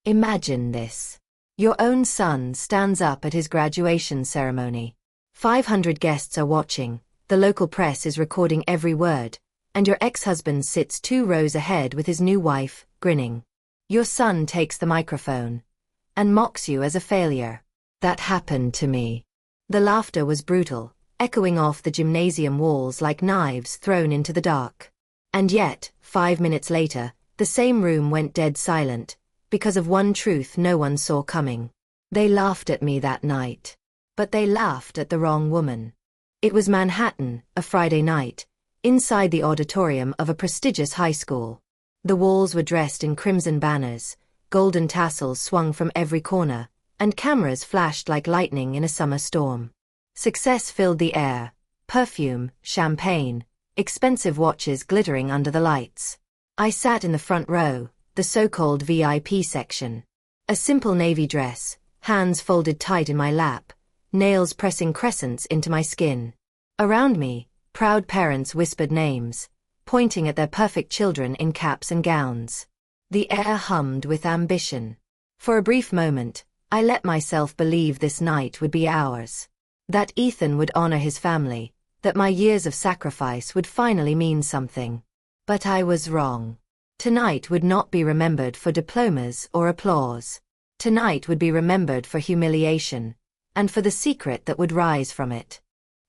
Imagine this. Your own son stands up at his graduation ceremony. 500 guests are watching, the local press is recording every word, and your ex-husband sits 2 rows ahead with his new wife, grinning. Your son takes the microphone and mocks you as a failure. That happened to me. The laughter was brutal, echoing off the gymnasium walls like knives thrown into the dark. And yet, 5 minutes later, the same room went dead silent, because of one truth no one saw coming. They laughed at me that night. But they laughed at the wrong woman. It was Manhattan, a Friday night, inside the auditorium of a prestigious high school. The walls were dressed in crimson banners, golden tassels swung from every corner, and cameras flashed like lightning in a summer storm. Success filled the air, perfume, champagne, expensive watches glittering under the lights. I sat in the front row, the so-called VIP section. A simple navy dress, hands folded tight in my lap, nails pressing crescents into my skin. Around me, proud parents whispered names, pointing at their perfect children in caps and gowns. The air hummed with ambition. For a brief moment, I let myself believe this night would be ours. That Ethan would honor his family, that my years of sacrifice would finally mean something. But I was wrong. Tonight would not be remembered for diplomas or applause. Tonight would be remembered for humiliation, and for the secret that would rise from it.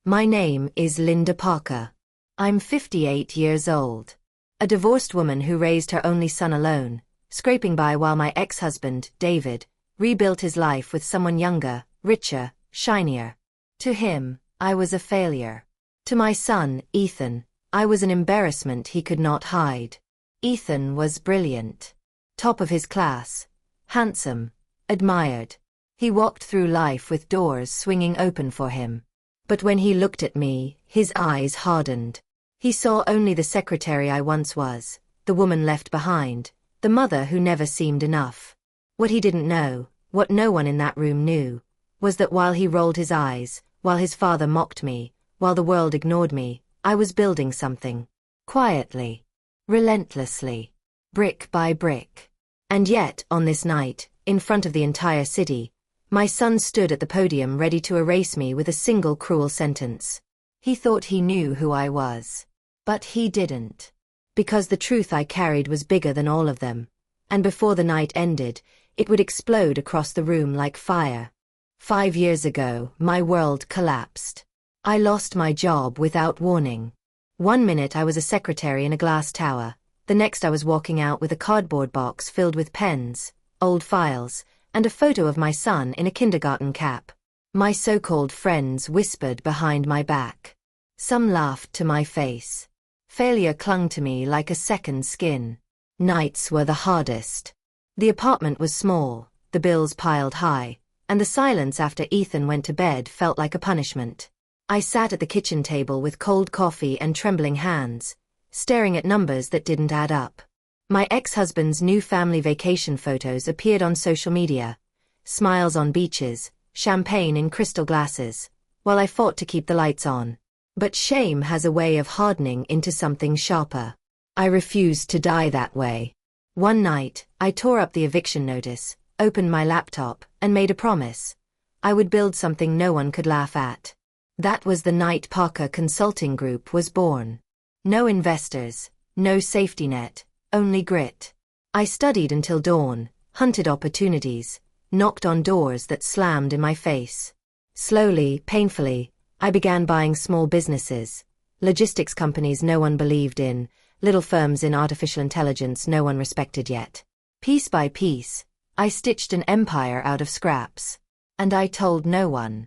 My name is Linda Parker. I'm 58 years old. A divorced woman who raised her only son alone, scraping by while my ex-husband, David, rebuilt his life with someone younger, richer, shinier. To him, I was a failure. To my son, Ethan, I was an embarrassment he could not hide. Ethan was brilliant. Top of his class. Handsome. Admired. He walked through life with doors swinging open for him. But when he looked at me, his eyes hardened. He saw only the secretary I once was, the woman left behind, the mother who never seemed enough. What he didn't know, what no one in that room knew, was that while he rolled his eyes, while his father mocked me, while the world ignored me, I was building something. Quietly. Relentlessly. Brick by brick. And yet, on this night, in front of the entire city, my son stood at the podium ready to erase me with a single cruel sentence. He thought he knew who I was. But he didn't. Because the truth I carried was bigger than all of them. And before the night ended, it would explode across the room like fire. 5 years ago, my world collapsed. I lost my job without warning. 1 minute I was a secretary in a glass tower, the next I was walking out with a cardboard box filled with pens, old files, and a photo of my son in a kindergarten cap. My so-called friends whispered behind my back. Some laughed to my face. Failure clung to me like a second skin. Nights were the hardest. The apartment was small, the bills piled high, and the silence after Ethan went to bed felt like a punishment. I sat at the kitchen table with cold coffee and trembling hands, staring at numbers that didn't add up. My ex-husband's new family vacation photos appeared on social media. Smiles on beaches, champagne in crystal glasses, while I fought to keep the lights on. But shame has a way of hardening into something sharper. I refused to die that way. One night, I tore up the eviction notice, opened my laptop, and made a promise. I would build something no one could laugh at. That was the night Parker Consulting Group was born. No investors, no safety net, only grit. I studied until dawn, hunted opportunities, knocked on doors that slammed in my face. Slowly, painfully, I began buying small businesses, logistics companies no one believed in, little firms in artificial intelligence no one respected yet. Piece by piece, I stitched an empire out of scraps. And I told no one.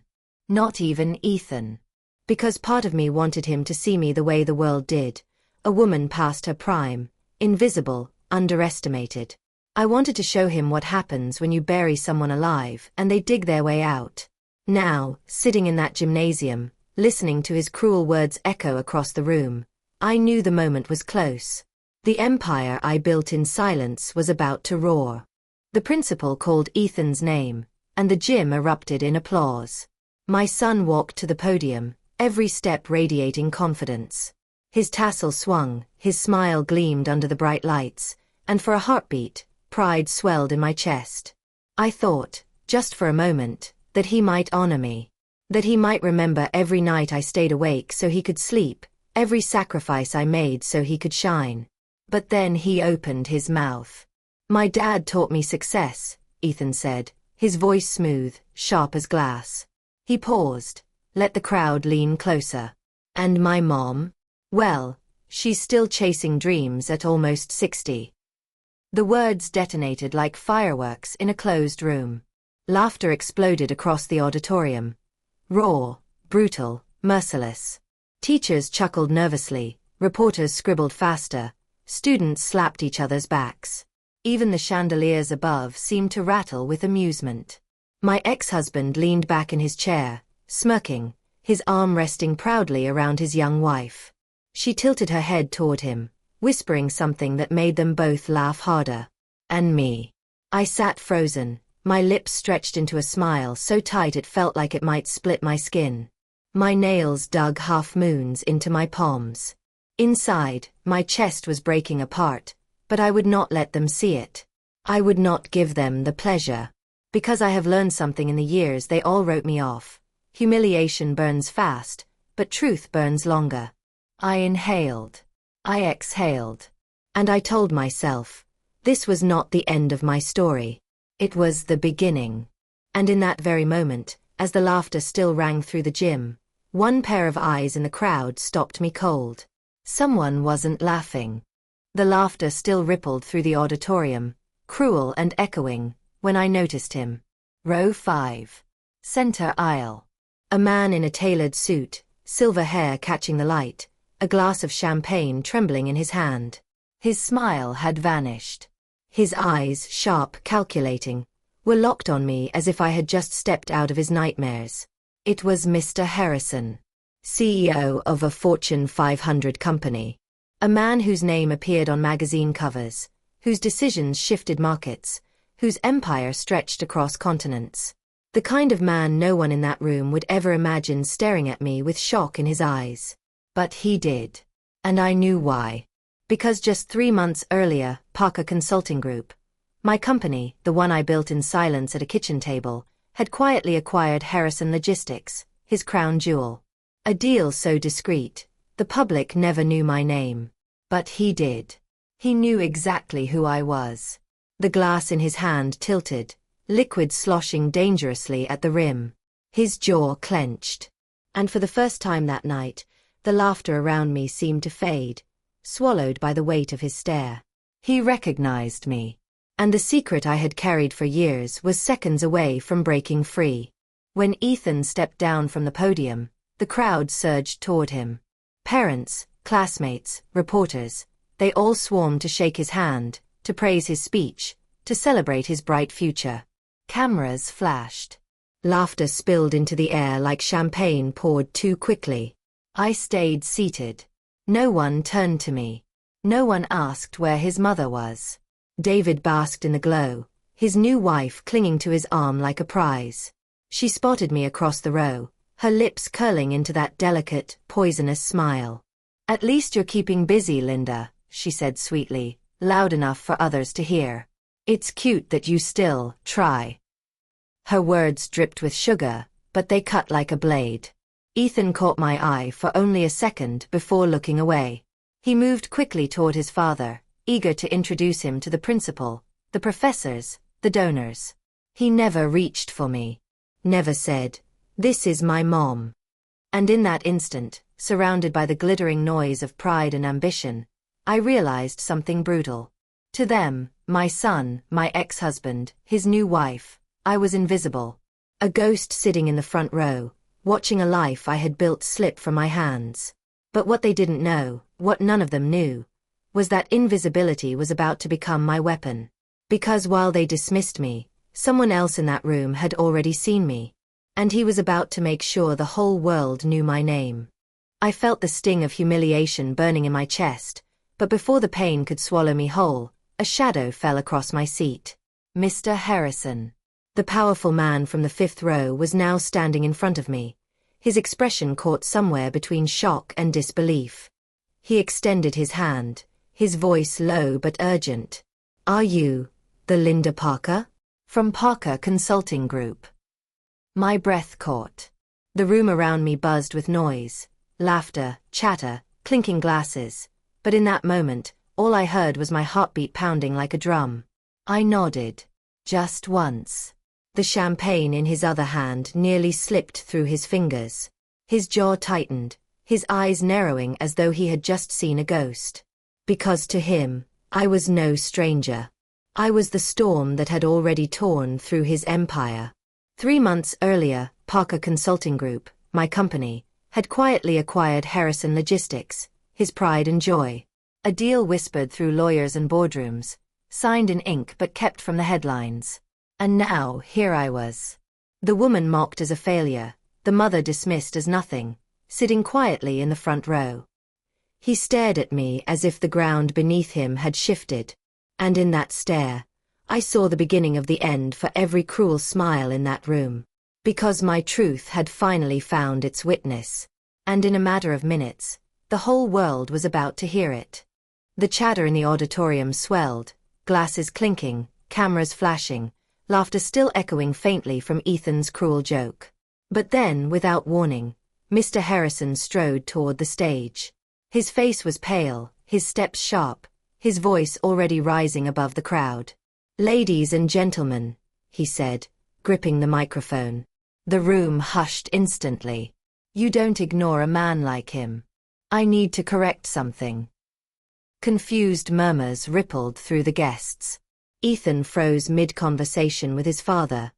Not even Ethan. Because part of me wanted him to see me the way the world did, a woman past her prime, invisible, underestimated. I wanted to show him what happens when you bury someone alive and they dig their way out. Now, sitting in that gymnasium, listening to his cruel words echo across the room, I knew the moment was close. The empire I built in silence was about to roar. The principal called Ethan's name, and the gym erupted in applause. My son walked to the podium, every step radiating confidence. His tassel swung, his smile gleamed under the bright lights, and for a heartbeat, Pride swelled in my chest. I thought, just for a moment, that he might honor me. That he might remember every night I stayed awake so he could sleep, every sacrifice I made so he could shine. But then he opened his mouth. "My dad taught me success," Ethan said, his voice smooth, sharp as glass. He paused, let the crowd lean closer. "And my mom? Well, she's still chasing dreams at almost 60. The words detonated like fireworks in a closed room. Laughter exploded across the auditorium. Raw, brutal, merciless. Teachers chuckled nervously, reporters scribbled faster, students slapped each other's backs. Even the chandeliers above seemed to rattle with amusement. My ex-husband leaned back in his chair, smirking, his arm resting proudly around his young wife. She tilted her head toward him, whispering something that made them both laugh harder. And me. I sat frozen, my lips stretched into a smile so tight it felt like it might split my skin. My nails dug half-moons into my palms. Inside, my chest was breaking apart, but I would not let them see it. I would not give them the pleasure. Because I have learned something in the years they all wrote me off. Humiliation burns fast, but truth burns longer. I inhaled. I exhaled. And I told myself, this was not the end of my story. It was the beginning. And in that very moment, as the laughter still rang through the gym, one pair of eyes in the crowd stopped me cold. Someone wasn't laughing. The laughter still rippled through the auditorium, cruel and echoing, when I noticed him. Row 5. Center aisle. A man in a tailored suit, silver hair catching the light, a glass of champagne trembling in his hand. His smile had vanished. His eyes, sharp, calculating, were locked on me as if I had just stepped out of his nightmares. It was Mr. Harrison, CEO of a Fortune 500 company. A man whose name appeared on magazine covers, whose decisions shifted markets, whose empire stretched across continents. The kind of man no one in that room would ever imagine staring at me with shock in his eyes. But he did. And I knew why. Because just 3 months earlier, Parker Consulting Group, my company, the one I built in silence at a kitchen table, had quietly acquired Harrison Logistics, his crown jewel. A deal so discreet, the public never knew my name. But he did. He knew exactly who I was. The glass in his hand tilted, liquid sloshing dangerously at the rim. His jaw clenched. And for the first time that night, the laughter around me seemed to fade, swallowed by the weight of his stare. He recognized me. And the secret I had carried for years was seconds away from breaking free. When Ethan stepped down from the podium, the crowd surged toward him. Parents, classmates, reporters, they all swarmed to shake his hand, to praise his speech, to celebrate his bright future. Cameras flashed. Laughter spilled into the air like champagne poured too quickly. I stayed seated. No one turned to me. No one asked where his mother was. David basked in the glow, his new wife clinging to his arm like a prize. She spotted me across the row, her lips curling into that delicate, poisonous smile. "At least you're keeping busy, Linda," she said sweetly, loud enough for others to hear. "It's cute that you still try." Her words dripped with sugar, but they cut like a blade. Ethan caught my eye for only a second before looking away. He moved quickly toward his father, eager to introduce him to the principal, the professors, the donors. He never reached for me. Never said, "This is my mom." And in that instant, surrounded by the glittering noise of pride and ambition, I realized something brutal. To them, my son, my ex-husband, his new wife, I was invisible. A ghost sitting in the front row, watching a life I had built slip from my hands. But what they didn't know, what none of them knew, was that invisibility was about to become my weapon. Because while they dismissed me, someone else in that room had already seen me. And he was about to make sure the whole world knew my name. I felt the sting of humiliation burning in my chest, but before the pain could swallow me whole, a shadow fell across my seat. Mr. Harrison. The powerful man from the 5th row was now standing in front of me, his expression caught somewhere between shock and disbelief. He extended his hand, his voice low but urgent. "Are you The Linda Parker? From Parker Consulting Group. My breath caught. The room around me buzzed with noise, laughter, chatter, clinking glasses, but in that moment, all I heard was my heartbeat pounding like a drum. I nodded. Just once. The champagne in his other hand nearly slipped through his fingers. His jaw tightened, his eyes narrowing as though he had just seen a ghost. Because to him, I was no stranger. I was the storm that had already torn through his empire. 3 months earlier, Parker Consulting Group, my company, had quietly acquired Harrison Logistics, his pride and joy. A deal whispered through lawyers and boardrooms, signed in ink but kept from the headlines. And now, here I was. The woman mocked as a failure, the mother dismissed as nothing, sitting quietly in the front row. He stared at me as if the ground beneath him had shifted. And in that stare, I saw the beginning of the end for every cruel smile in that room. Because my truth had finally found its witness. And in a matter of minutes, the whole world was about to hear it. The chatter in the auditorium swelled, glasses clinking, cameras flashing, laughter still echoing faintly from Ethan's cruel joke. But then, without warning, Mr. Harrison strode toward the stage. His face was pale, his steps sharp, his voice already rising above the crowd. "Ladies and gentlemen," he said, gripping the microphone. The room hushed instantly. "You don't ignore a man like him. I need to correct something." Confused murmurs rippled through the guests. Ethan froze mid-conversation with his father,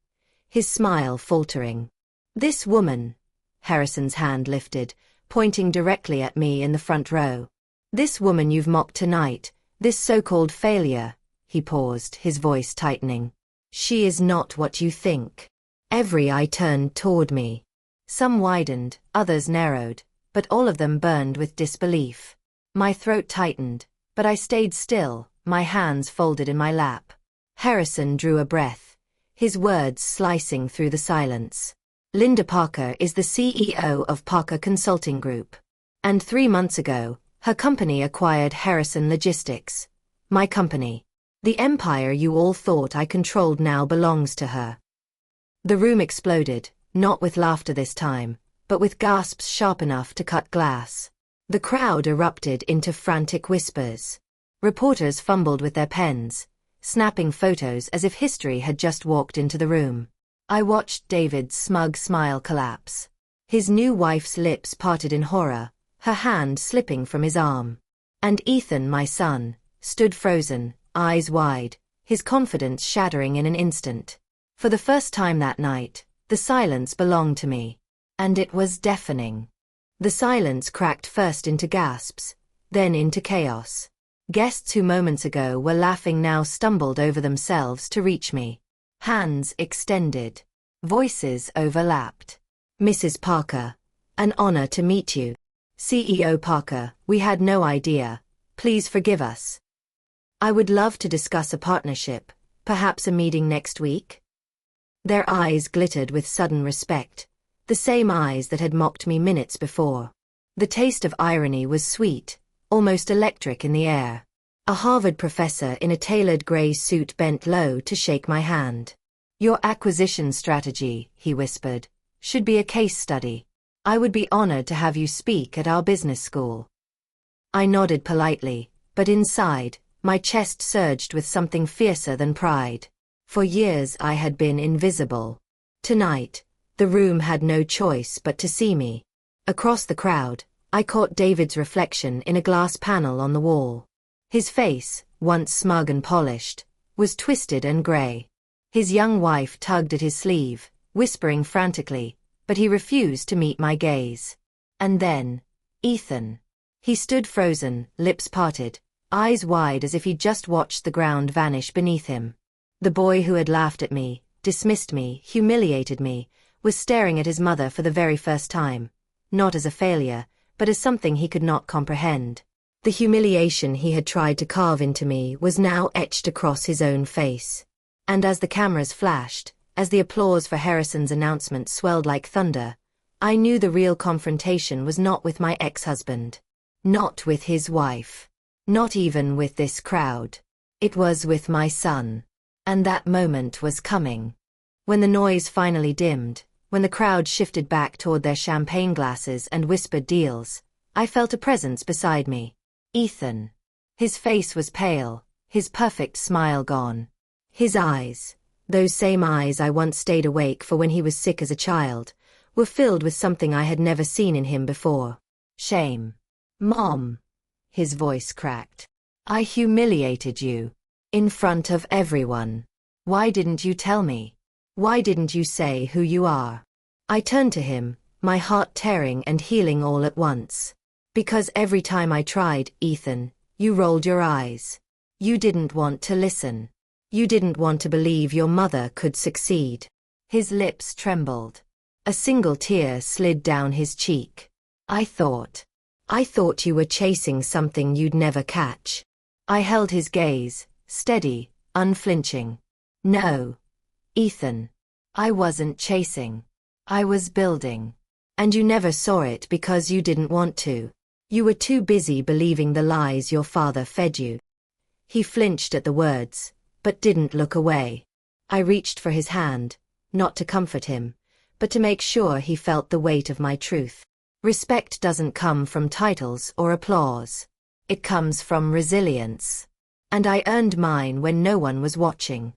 his smile faltering. "This woman," Harrison's hand lifted, pointing directly at me in the front row. "This woman you've mocked tonight, this so-called failure," he paused, his voice tightening. "She is not what you think." Every eye turned toward me. Some widened, others narrowed, but all of them burned with disbelief. My throat tightened, but I stayed still, my hands folded in my lap. Harrison drew a breath, his words slicing through the silence. "Linda Parker is the CEO of Parker Consulting Group. And 3 months ago, her company acquired Harrison Logistics. My company. The empire you all thought I controlled now belongs to her." The room exploded, not with laughter this time, but with gasps sharp enough to cut glass. The crowd erupted into frantic whispers. Reporters fumbled with their pens, snapping photos as if history had just walked into the room. I watched David's smug smile collapse. His new wife's lips parted in horror, her hand slipping from his arm. And Ethan, my son, stood frozen, eyes wide, his confidence shattering in an instant. For the first time that night, the silence belonged to me. And it was deafening. The silence cracked first into gasps, then into chaos. Guests who moments ago were laughing now stumbled over themselves to reach me. Hands extended. Voices overlapped. "Mrs. Parker, an honor to meet you. CEO Parker, we had no idea. Please forgive us. I would love to discuss a partnership, perhaps a meeting next week." Their eyes glittered with sudden respect, the same eyes that had mocked me minutes before. The taste of irony was sweet, almost electric in the air. A Harvard professor in a tailored gray suit bent low to shake my hand. "Your acquisition strategy," he whispered, "should be a case study. I would be honored to have you speak at our business school." I nodded politely, but inside, my chest surged with something fiercer than pride. For years I had been invisible. Tonight, the room had no choice but to see me. Across the crowd, I caught David's reflection in a glass panel on the wall. His face, once smug and polished, was twisted and gray. His young wife tugged at his sleeve, whispering frantically, but he refused to meet my gaze. And then, Ethan. He stood frozen, lips parted, eyes wide as if he'd just watched the ground vanish beneath him. The boy who had laughed at me, dismissed me, humiliated me, was staring at his mother for the very first time, not as a failure, but as something he could not comprehend. The humiliation he had tried to carve into me was now etched across his own face. And as the cameras flashed, as the applause for Harrison's announcement swelled like thunder, I knew the real confrontation was not with my ex-husband. Not with his wife. Not even with this crowd. It was with my son. And that moment was coming. When the noise finally dimmed, when the crowd shifted back toward their champagne glasses and whispered deals, I felt a presence beside me. Ethan. His face was pale, his perfect smile gone. His eyes, those same eyes I once stayed awake for when he was sick as a child, were filled with something I had never seen in him before. Shame. Mom. His voice cracked. I humiliated you. In front of everyone. Why didn't you tell me? Why didn't you say who you are? I turned to him, my heart tearing and healing all at once. Because every time I tried, Ethan, you rolled your eyes. You didn't want to listen. You didn't want to believe your mother could succeed. His lips trembled. A single tear slid down his cheek. I thought you were chasing something you'd never catch. I held his gaze, steady, unflinching. No, Ethan. I wasn't chasing. I was building. And you never saw it because you didn't want to. You were too busy believing the lies your father fed you. He flinched at the words, but didn't look away. I reached for his hand, not to comfort him, but to make sure he felt the weight of my truth. Respect doesn't come from titles or applause. It comes from resilience. And I earned mine when no one was watching.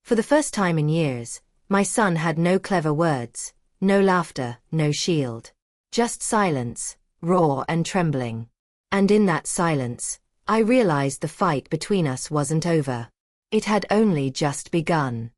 For the first time in years, my son had no clever words, no laughter, no shield. Just silence, raw and trembling. And in that silence, I realized the fight between us wasn't over. It had only just begun.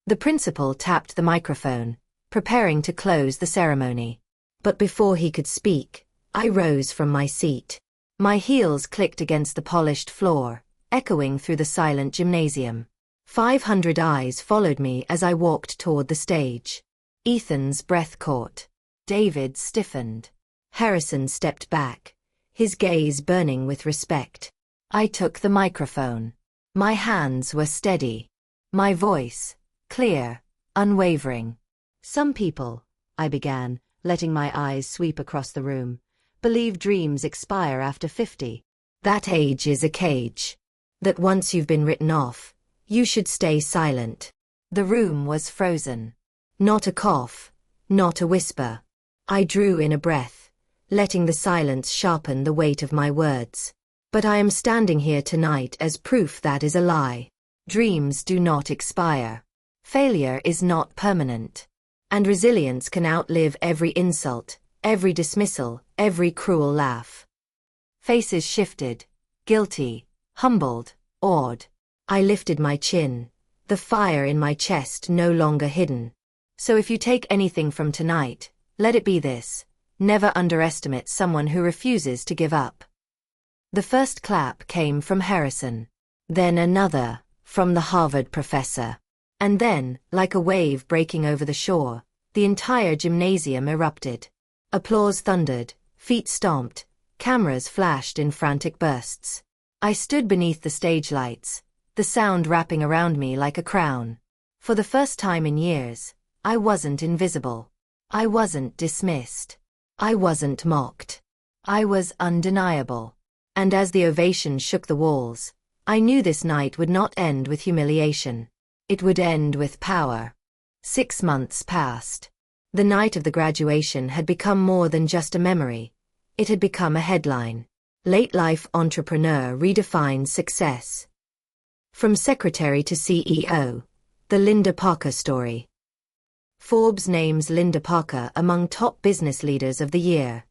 The principal tapped the microphone, preparing to close the ceremony. But before he could speak, I rose from my seat. My heels clicked against the polished floor, echoing through the silent gymnasium. 500 eyes followed me as I walked toward the stage. Ethan's breath caught. David stiffened. Harrison stepped back, his gaze burning with respect. I took the microphone. My hands were steady. My voice, clear, unwavering. Some people, I began, letting my eyes sweep across the room, believe dreams expire after 50. That age is a cage. That once you've been written off, you should stay silent. The room was frozen. Not a cough, not a whisper. I drew in a breath, letting the silence sharpen the weight of my words. But I am standing here tonight as proof that is a lie. Dreams do not expire. Failure is not permanent. And resilience can outlive every insult, every dismissal, every cruel laugh. Faces shifted, guilty, humbled, awed. I lifted my chin, the fire in my chest no longer hidden. So if you take anything from tonight, let it be this: never underestimate someone who refuses to give up. The first clap came from Harrison. Then another, from the Harvard professor. And then, like a wave breaking over the shore, the entire gymnasium erupted. Applause thundered, feet stomped, cameras flashed in frantic bursts. I stood beneath the stage lights, the sound wrapping around me like a crown. For the first time in years, I wasn't invisible. I wasn't dismissed. I wasn't mocked. I was undeniable. And as the ovation shook the walls, I knew this night would not end with humiliation. It would end with power. 6 months passed. The night of the graduation had become more than just a memory. It had become a headline. Late-life entrepreneur redefines success. From secretary to CEO, the Linda Parker story. Forbes names Linda Parker among top business leaders of the year.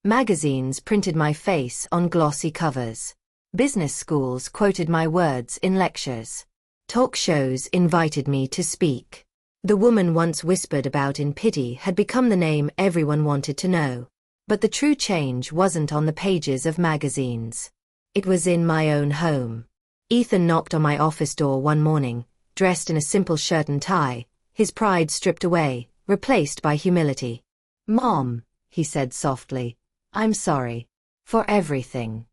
Magazines printed my face on glossy covers. Business schools quoted my words in lectures. Talk shows invited me to speak. The woman once whispered about in pity had become the name everyone wanted to know. But the true change wasn't on the pages of magazines. It was in my own home. Ethan knocked on my office door one morning, dressed in a simple shirt and tie, his pride stripped away, replaced by humility. "Mom," he said softly, "I'm sorry. For everything.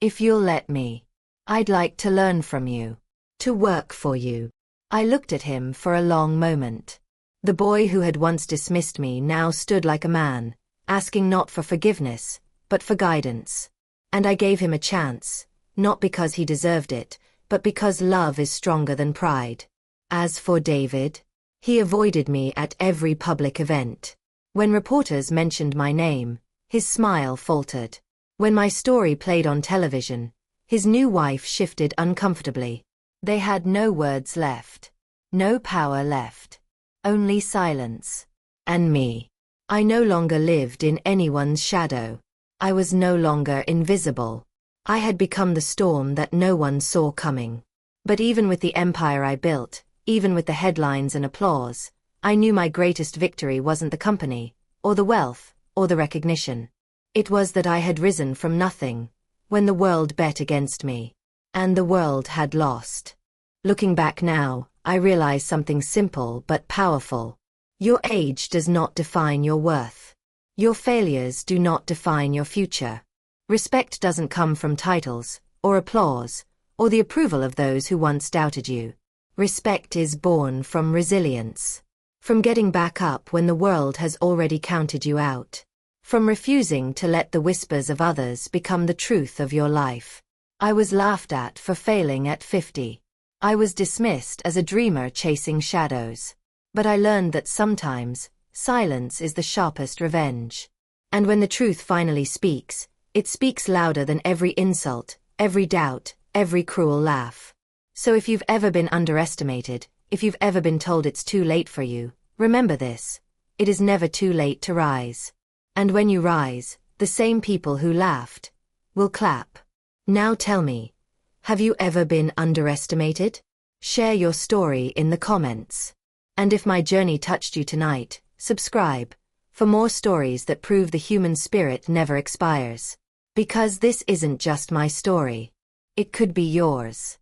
If you'll let me. I'd like to learn from you. To work for you." I looked at him for a long moment. The boy who had once dismissed me now stood like a man, asking not for forgiveness, but for guidance. And I gave him a chance, not because he deserved it, but because love is stronger than pride. As for David, he avoided me at every public event. When reporters mentioned my name, his smile faltered. When my story played on television, his new wife shifted uncomfortably. They had no words left. No power left. Only silence. And me. I no longer lived in anyone's shadow. I was no longer invisible. I had become the storm that no one saw coming. But even with the empire I built, even with the headlines and applause, I knew my greatest victory wasn't the company, or the wealth, or the recognition. It was that I had risen from nothing, when the world bet against me. And the world had lost. Looking back now, I realize something simple but powerful. Your age does not define your worth. Your failures do not define your future. Respect doesn't come from titles, or applause, or the approval of those who once doubted you. Respect is born from resilience. From getting back up when the world has already counted you out. From refusing to let the whispers of others become the truth of your life. I was laughed at for failing at 50. I was dismissed as a dreamer chasing shadows. But I learned that sometimes, silence is the sharpest revenge. And when the truth finally speaks, it speaks louder than every insult, every doubt, every cruel laugh. So if you've ever been underestimated, if you've ever been told it's too late for you, remember this. It is never too late to rise. And when you rise, the same people who laughed will clap. Now tell me, have you ever been underestimated? Share your story in the comments. And if my journey touched you tonight, subscribe for more stories that prove the human spirit never expires. Because this isn't just my story. It could be yours.